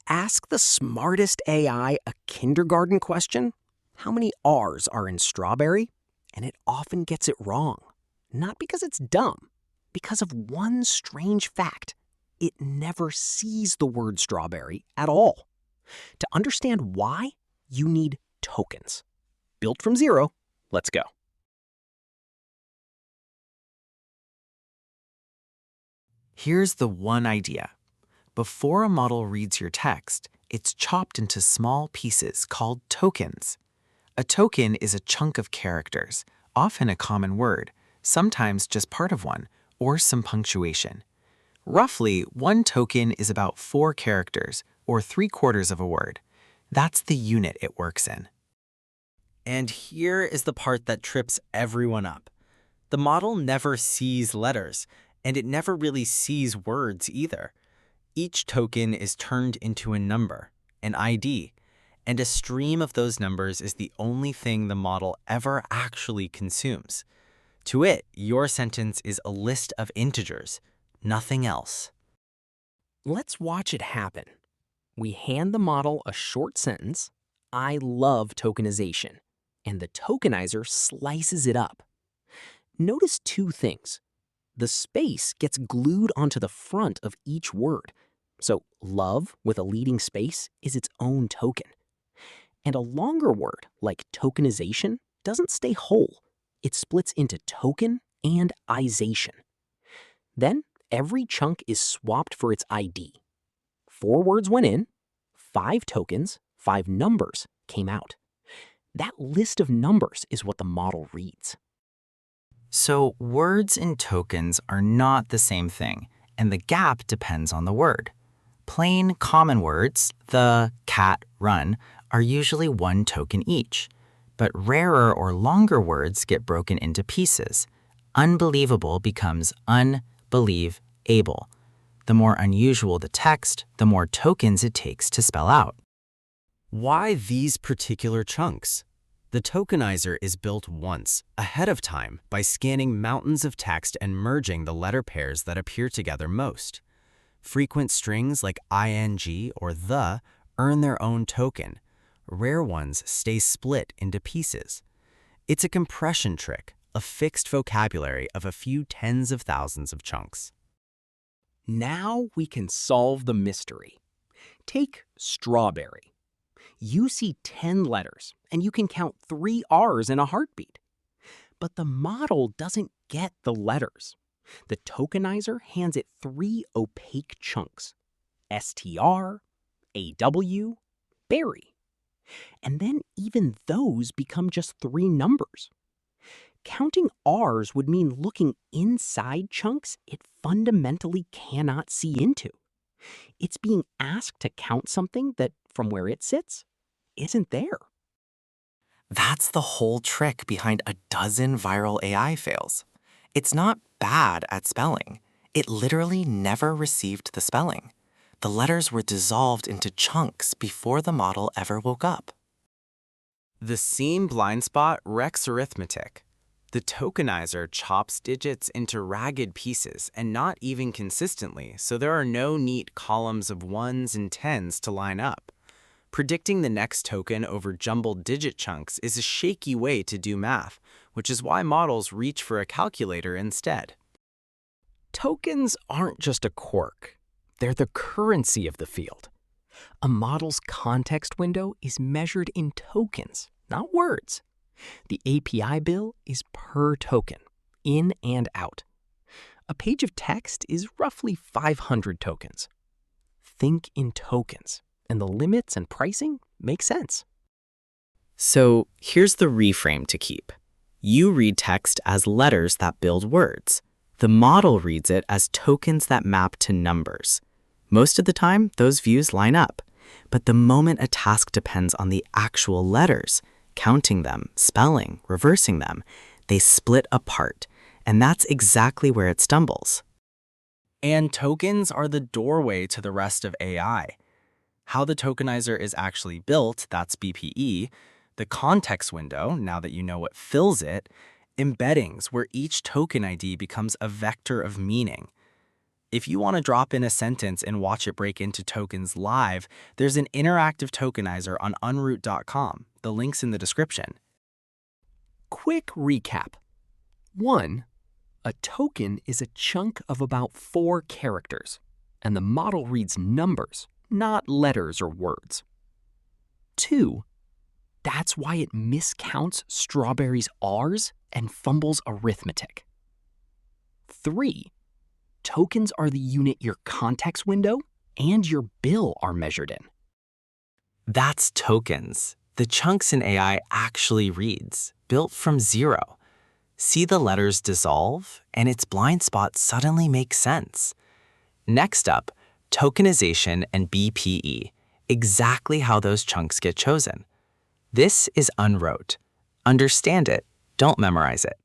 Ask the smartest AI a kindergarten question, how many R's are in strawberry? And it often gets it wrong. Not because it's dumb, because of one strange fact. It never sees the word strawberry at all. To understand why, you need tokens. Built from zero, let's go. Here's the one idea. Before a model reads your text, it's chopped into small pieces called tokens. A token is a chunk of characters, often a common word, sometimes just part of one, or some punctuation. Roughly, one token is about 4 characters, or 3/4 of a word. That's the unit it works in. And here is the part that trips everyone up. The model never sees letters, and it never really sees words either. Each token is turned into a number, an ID, and a stream of those numbers is the only thing the model ever actually consumes. To it, your sentence is a list of integers, nothing else. Let's watch it happen. We hand the model a short sentence, I love tokenization, and the tokenizer slices it up. Notice 2 things. The space gets glued onto the front of each word. So love with a leading space is its own token. And a longer word like tokenization doesn't stay whole. It splits into token and ization. Then every chunk is swapped for its ID. 4 words went in, 5 tokens, 5 numbers came out. That list of numbers is what the model reads. So words and tokens are not the same thing, and the gap depends on the word. Plain, common words, the, cat, run, are usually 1 token each. But rarer or longer words get broken into pieces. Unbelievable becomes unbelieve-able. The more unusual the text, the more tokens it takes to spell out. Why these particular chunks? The tokenizer is built once, ahead of time, by scanning mountains of text and merging the letter pairs that appear together most. Frequent strings like ing or the earn their own token. Rare ones stay split into pieces. It's a compression trick, a fixed vocabulary of a few tens of thousands of chunks. Now we can solve the mystery. Take strawberry. You see 10 letters, and you can count 3 R's in a heartbeat. But the model doesn't get the letters. The tokenizer hands it 3 opaque chunks, STR, AW, berry. And then even those become just 3 numbers. Counting R's would mean looking inside chunks it fundamentally cannot see into. It's being asked to count something that, from where it sits, isn't there. That's the whole trick behind a dozen viral AI fails. It's not bad at spelling. It literally never received the spelling. The letters were dissolved into chunks before the model ever woke up. The same blind spot wrecks arithmetic. The tokenizer chops digits into ragged pieces and not even consistently, so there are no neat columns of 1s and 10s to line up. Predicting the next token over jumbled digit chunks is a shaky way to do math, which is why models reach for a calculator instead. Tokens aren't just a quirk. They're the currency of the field. A model's context window is measured in tokens, not words. The API bill is per token, in and out. A page of text is roughly 500 tokens. Think in tokens, and the limits and pricing make sense. So here's the reframe to keep. You read text as letters that build words. The model reads it as tokens that map to numbers. Most of the time, those views line up. But the moment a task depends on the actual letters, counting them, spelling, reversing them, they split apart. And that's exactly where it stumbles. And tokens are the doorway to the rest of AI. How the tokenizer is actually built, that's BPE, the context window, now that you know what fills it, embeddings, where each token ID becomes a vector of meaning. If you want to drop in a sentence and watch it break into tokens live, there's an interactive tokenizer on unrote.com. The link's in the description. Quick recap. 1. A token is a chunk of about 4 characters, and the model reads numbers, not letters or words. 2. That's why it miscounts strawberries' R's and fumbles arithmetic. 3. Tokens are the unit your context window and your bill are measured in. That's tokens. The chunks in AI actually reads, built from 0. See the letters dissolve, and its blind spot suddenly makes sense. Next up, tokenization and BPE, exactly how those chunks get chosen. This is Unrote. Understand it, don't memorize it.